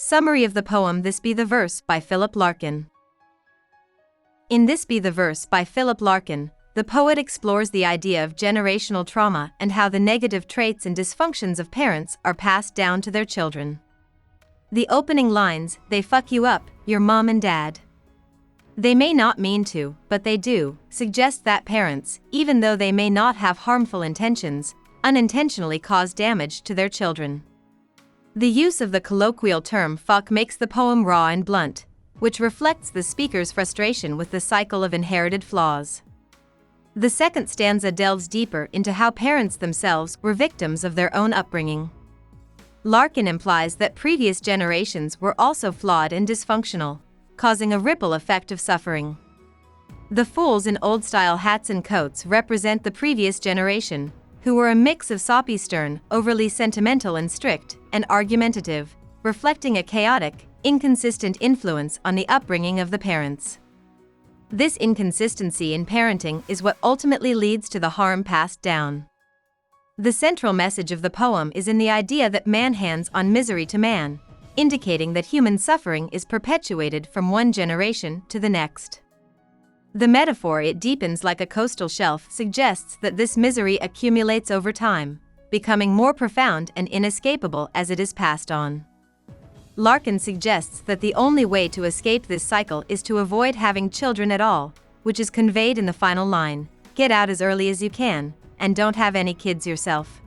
Summary of the poem This Be the Verse by Philip Larkin. In This Be the Verse by Philip Larkin, the poet explores the idea of generational trauma and how the negative traits and dysfunctions of parents are passed down to their children. The opening lines, "They fuck you up, your mom and dad. They may not mean to, but they do," suggest that parents, even though they may not have harmful intentions, unintentionally cause damage to their children. The use of the colloquial term fuck makes the poem raw and blunt, which reflects the speaker's frustration with the cycle of inherited flaws. The second stanza delves deeper into how parents themselves were victims of their own upbringing. Larkin implies that previous generations were also flawed and dysfunctional, causing a ripple effect of suffering. The fools in old-style hats and coats represent the previous generation, who were a mix of soppy stern, overly sentimental and strict, and argumentative, reflecting a chaotic, inconsistent influence on the upbringing of the parents. This inconsistency in parenting is what ultimately leads to the harm passed down. The central message of the poem is in the idea that man hands on misery to man, indicating that human suffering is perpetuated from one generation to the next. The metaphor it deepens like a coastal shelf suggests that this misery accumulates over time, becoming more profound and inescapable as it is passed on. Larkin suggests that the only way to escape this cycle is to avoid having children at all, which is conveyed in the final line, "Get out as early as you can, and don't have any kids yourself."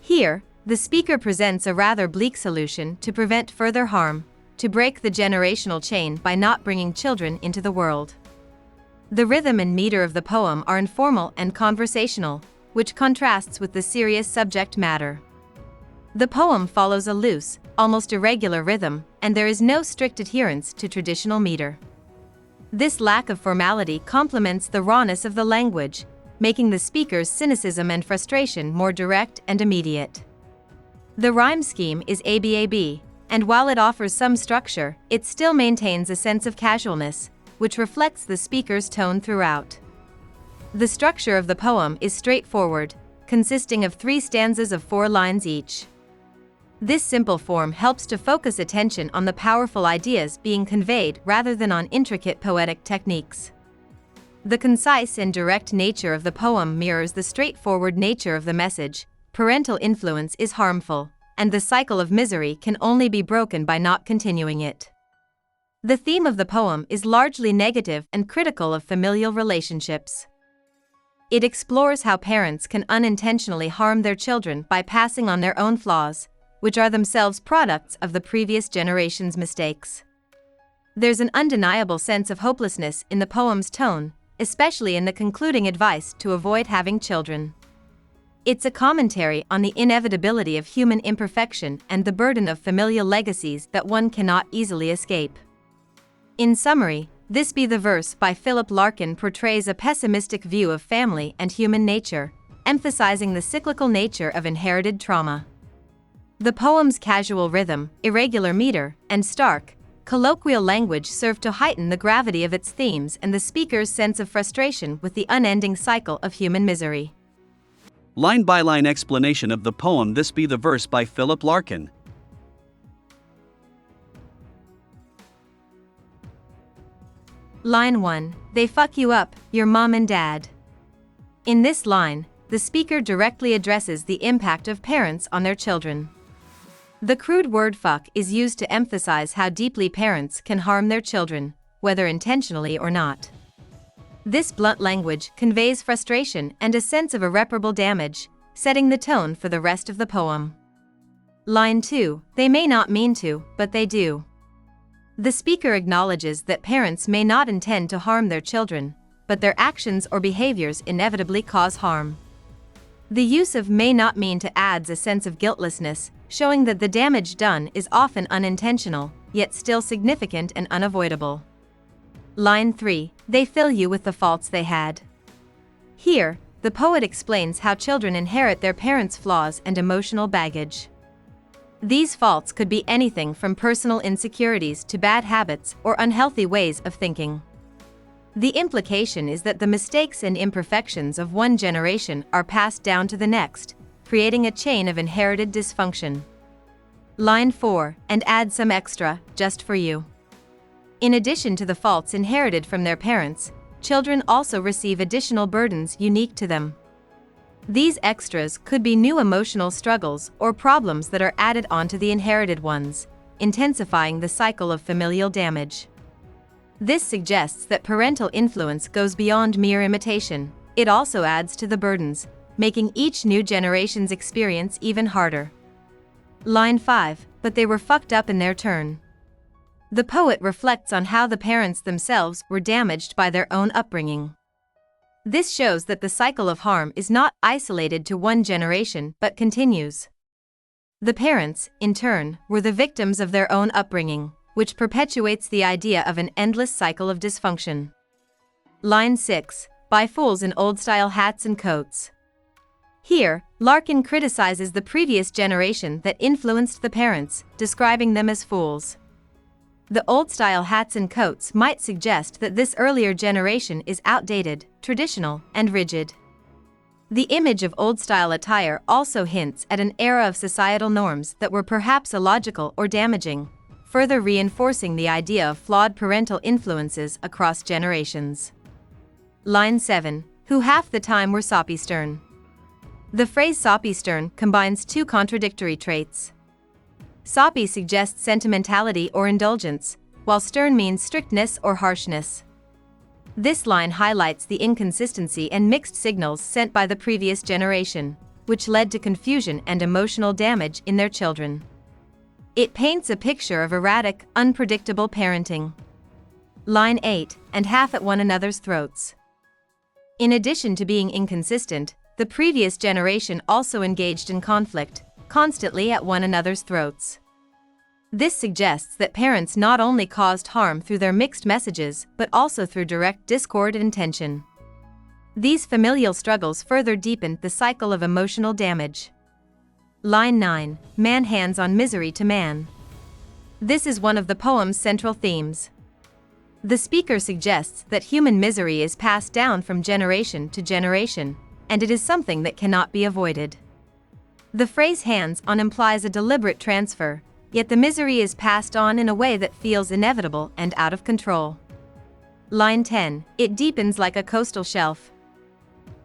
Here, the speaker presents a rather bleak solution to prevent further harm, to break the generational chain by not bringing children into the world. The rhythm and meter of the poem are informal and conversational, which contrasts with the serious subject matter. The poem follows a loose, almost irregular rhythm, and there is no strict adherence to traditional meter. This lack of formality complements the rawness of the language, making the speaker's cynicism and frustration more direct and immediate. The rhyme scheme is ABAB, and while it offers some structure, it still maintains a sense of casualness, which reflects the speaker's tone throughout. The structure of the poem is straightforward, consisting of 3 stanzas of 4 lines each. This simple form helps to focus attention on the powerful ideas being conveyed rather than on intricate poetic techniques. The concise and direct nature of the poem mirrors the straightforward nature of the message. Parental influence is harmful, and the cycle of misery can only be broken by not continuing it. The theme of the poem is largely negative and critical of familial relationships. It explores how parents can unintentionally harm their children by passing on their own flaws, which are themselves products of the previous generation's mistakes. There's an undeniable sense of hopelessness in the poem's tone, especially in the concluding advice to avoid having children. It's a commentary on the inevitability of human imperfection and the burden of familial legacies that one cannot easily escape. In summary, This Be the Verse by Philip Larkin portrays a pessimistic view of family and human nature, emphasizing the cyclical nature of inherited trauma. The poem's casual rhythm, irregular meter, and stark, colloquial language serve to heighten the gravity of its themes and the speaker's sense of frustration with the unending cycle of human misery. Line-by-line explanation of the poem This Be the Verse by Philip Larkin. Line 1, "They fuck you up, your mom and dad." In this line, the speaker directly addresses the impact of parents on their children. The crude word fuck is used to emphasize how deeply parents can harm their children, whether intentionally or not. This blunt language conveys frustration and a sense of irreparable damage, setting the tone for the rest of the poem. Line 2, "They may not mean to, but they do." The speaker acknowledges that parents may not intend to harm their children, but their actions or behaviors inevitably cause harm. The use of "may not mean to" adds a sense of guiltlessness, showing that the damage done is often unintentional, yet still significant and unavoidable. Line 3, "They fill you with the faults they had." Here, the poet explains how children inherit their parents' flaws and emotional baggage. These faults could be anything from personal insecurities to bad habits or unhealthy ways of thinking. The implication is that the mistakes and imperfections of one generation are passed down to the next, creating a chain of inherited dysfunction. Line 4, and add some extra, just for you. In addition to the faults inherited from their parents, children also receive additional burdens unique to them. These extras could be new emotional struggles or problems that are added onto the inherited ones, intensifying the cycle of familial damage. This suggests that parental influence goes beyond mere imitation. It also adds to the burdens, making each new generation's experience even harder. Line 5, but they were fucked up in their turn. The poet reflects on how the parents themselves were damaged by their own upbringing. This shows that the cycle of harm is not isolated to one generation but continues. The parents, in turn, were the victims of their own upbringing, which perpetuates the idea of an endless cycle of dysfunction. Line 6, buy fools in old-style hats and coats. Here, Larkin criticizes the previous generation that influenced the parents, describing them as fools. The old-style hats and coats might suggest that this earlier generation is outdated, traditional, and rigid. The image of old-style attire also hints at an era of societal norms that were perhaps illogical or damaging, further reinforcing the idea of flawed parental influences across generations. Line 7, who half the time were soppy stern. The phrase soppy stern combines two contradictory traits. Soppy suggests sentimentality or indulgence, while stern means strictness or harshness. This line highlights the inconsistency and mixed signals sent by the previous generation, which led to confusion and emotional damage in their children. It paints a picture of erratic, unpredictable parenting. Line 8, and half at one another's throats. In addition to being inconsistent, the previous generation also engaged in conflict, constantly at one another's throats. This suggests that parents not only caused harm through their mixed messages but also through direct discord and tension. These familial struggles further deepened the cycle of emotional damage. Line 9, man hands on misery to man. This is one of the poem's central themes. The speaker suggests that human misery is passed down from generation to generation, and it is something that cannot be avoided. The phrase hands on implies a deliberate transfer, yet the misery is passed on in a way that feels inevitable and out of control. Line 10, it deepens like a coastal shelf.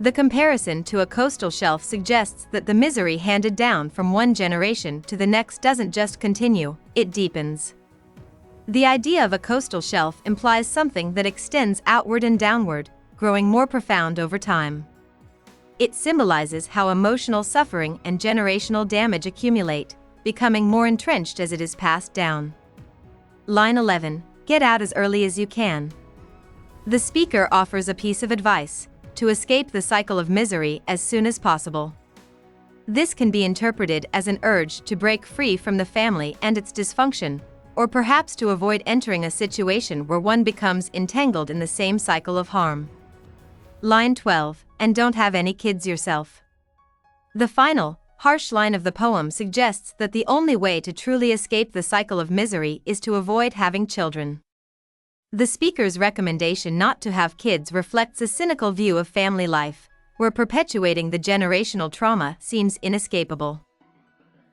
The comparison to a coastal shelf suggests that the misery handed down from one generation to the next doesn't just continue, it deepens. The idea of a coastal shelf implies something that extends outward and downward, growing more profound over time. It symbolizes how emotional suffering and generational damage accumulate, becoming more entrenched as it is passed down. Line 11, get out as early as you can. The speaker offers a piece of advice: to escape the cycle of misery as soon as possible. This can be interpreted as an urge to break free from the family and its dysfunction, or perhaps to avoid entering a situation where one becomes entangled in the same cycle of harm. Line 12, and don't have any kids yourself. The final, harsh line of the poem suggests that the only way to truly escape the cycle of misery is to avoid having children. The speaker's recommendation not to have kids reflects a cynical view of family life, where perpetuating the generational trauma seems inescapable.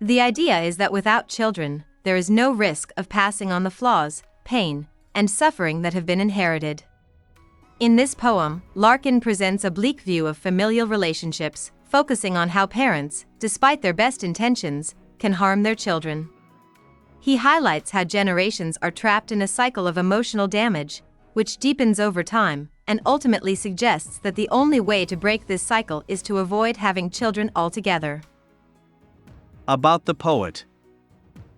The idea is that without children, there is no risk of passing on the flaws, pain, and suffering that have been inherited. In this poem, Larkin presents a bleak view of familial relationships, focusing on how parents, despite their best intentions, can harm their children. He highlights how generations are trapped in a cycle of emotional damage, which deepens over time, and ultimately suggests that the only way to break this cycle is to avoid having children altogether. About the poet.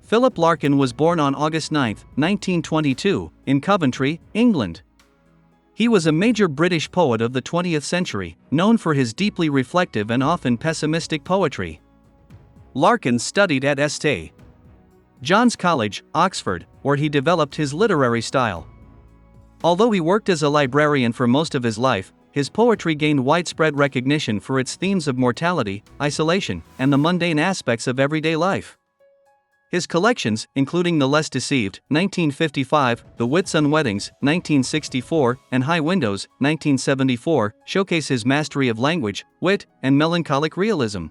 Philip Larkin was born on August 9, 1922, in Coventry, England. He was a major British poet of the 20th century, known for his deeply reflective and often pessimistic poetry. Larkin studied at St. John's College, Oxford, where he developed his literary style. Although he worked as a librarian for most of his life, his poetry gained widespread recognition for its themes of mortality, isolation, and the mundane aspects of everyday life. His collections, including The Less Deceived, 1955, The Whitsun Weddings, 1964, and High Windows, 1974, showcase his mastery of language, wit, and melancholic realism.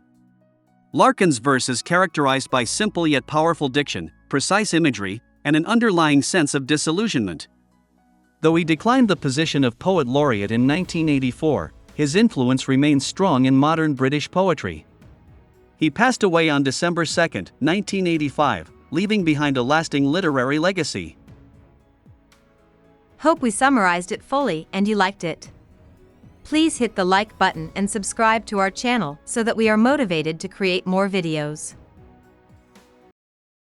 Larkin's verse is characterized by simple yet powerful diction, precise imagery, and an underlying sense of disillusionment. Though he declined the position of Poet Laureate in 1984, his influence remains strong in modern British poetry. He passed away on December 2, 1985, leaving behind a lasting literary legacy. Hope we summarized it fully and you liked it. Please hit the like button and subscribe to our channel so that we are motivated to create more videos.